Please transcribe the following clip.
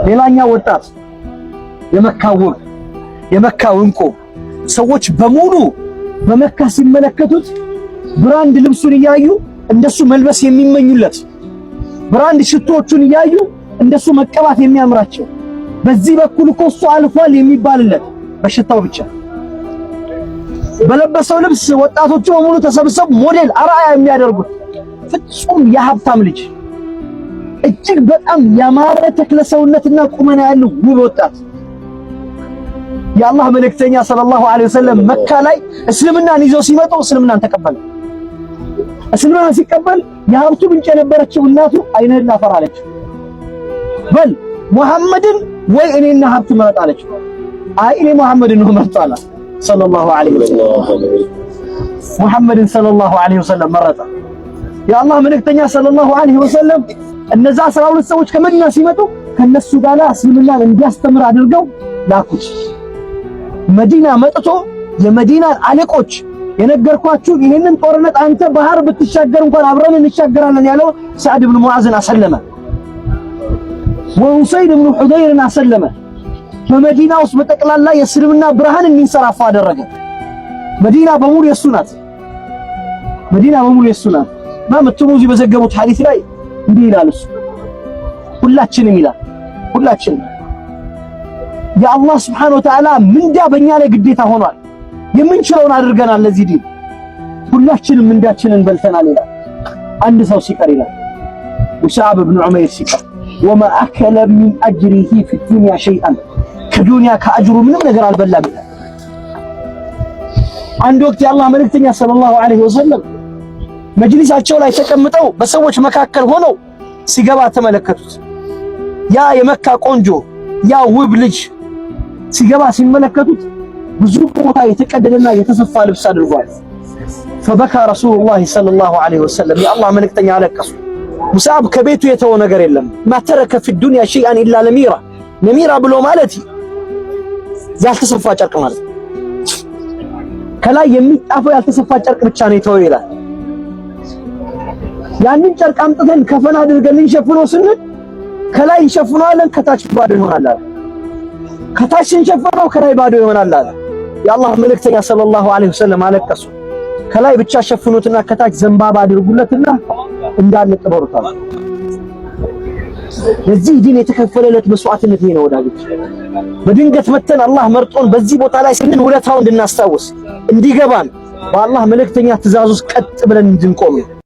ሌላኛው ወጣት የመካው እንቁ ሰዎች በሙሉ በመካ ሲመለከቱት ብራንድ ልብሱን እያዩ እንደሱ መልበስ የሚመኙለት፣ ብራንድ ሽቶቹን እያዩ እንደሱ መቀባት የሚያምራቸው፣ በዚህ በኩል እኮ እሱ አልፏል የሚባልለት በሽታው ብቻ በለበሰው ልብስ ወጣቶቹ በሙሉ ተሰብስበው ሞዴል አርአያ የሚያደርጉት ፍጹም የሀብታም ልጅ እጅግ በጣም ያማረ ተክለሰውነትና ቁመና ያለው ውብ ወጣት የአላህ መልእክተኛ ሰለላሁ ዐለይሂ ወሰለም መካ ላይ እስልምናን ይዘው ሲመጡ እስልምናን ተቀበለ። እስልምናን ሲቀበል የሀብቱ ምንጭ የነበረችው እናቱ አይንህን ላፈር አለችው። በል ሙሐመድን ወይ እኔና ሀብት መረጥ አለችው። አይ እኔ ሙሐመድን ነው መርጣላ ሰለላሁ ዐለይሂ ወሰለም ሙሐመድን ሰለላሁ ዐለይሂ ወሰለም መረጠ። የአላህ መልእክተኛ ሰለላሁ ዐለይሂ ወሰለም እነዛ 12 ሰዎች ከመዲና ሲመጡ ከነሱ ጋር እስልምናን እንዲያስተምር አድርገው ላኩት። መዲና መጥቶ የመዲናን አለቆች የነገርኳችሁ ይሄንን ጦርነት አንተ ባህር ብትሻገር እንኳን አብረን እንሻገራለን ያለው ሰዓድ ኢብኑ ሙዓዝን አሰለመ። ወሁሰይን ኢብኑ ሁደይርን አሰለመ። በመዲና ውስጥ በጠቅላላ የእስልምና ብርሃን እንዲንሰራፋ አደረገ። መዲና በሙሉ የሱ ናት። መዲና በሙሉ የሱ ናት። ማምቱሙዚ በዘገቡት ሐዲስ ላይ እንዲህ ይላል እሱ ሁላችንም ይላል ሁላችንም የአላህ Subhanahu Wa Ta'ala ምንዳ በእኛ ላይ ግዴታ ሆኗል። የምንችለውን አድርገናል። ለዚህ ዲን ሁላችንም ምንዳችንን በልተናል ይላል። አንድ ሰው ሲቀር ይላል ሙስዓብ ኢብኑ ዑመይር ሲቀር ወማ አከለ ሚን አጅሪሂ ፊ ዱንያ ሸይአን ከዱንያ ከአጅሩ ምንም ነገር አልበላም ይላል። አንድ ወቅት የአላህ መልእክተኛ ሰለላሁ ዐለይሂ ወሰለም መጅሊሳቸው ላይ ተቀምጠው በሰዎች መካከል ሆነው ሲገባ ተመለከቱት። ያ የመካ ቆንጆ ያ ውብ ልጅ ሲገባ ሲመለከቱት ብዙ ቦታ የተቀደደና የተሰፋ ልብስ አድርጓል። ፈበካ ረሱሉላህ ሰለላሁ ዐለይሂ ወሰለም የአላህ መልእክተኛ አለቀሱ። ሙስዓብ ከቤቱ የተወው ነገር የለም። ማተረከ ፊ ዱንያ ሸይአን ኢላ ለሚራ ለሚራ ብሎ ማለት ያልተሰፋ ጨርቅ ማለት ከላይ የሚጣፈው ያልተሰፋ ጨርቅ ብቻ ነው የተወው ይላል። ያንን ጨርቅ አምጥተን ከፈን አድርገን እንሸፍነው ስንል ከላይ እንሸፍነዋለን ከታች ባዶ ይሆናል አለ። ከታች እንሸፍነው ከላይ ባዶ ይሆናል አለ። የአላህ መልእክተኛ ሰለላሁ ዐለይሂ ወሰለም አለቀሱ። ከላይ ብቻ ሸፍኑትና ከታች ዘንባባ አድርጉለትና እንዳለ ጥበሩታል። ለዚህ ዲን የተከፈለለት መስዋዕትነት ይሄ ነው ወዳጆች። በድንገት መተን አላህ መርጦን በዚህ ቦታ ላይ ስንል ውለታውን እንድናስታውስ እንዲገባን በአላህ መልእክተኛ ትእዛዝ ውስጥ ቀጥ ብለን እንድንቆም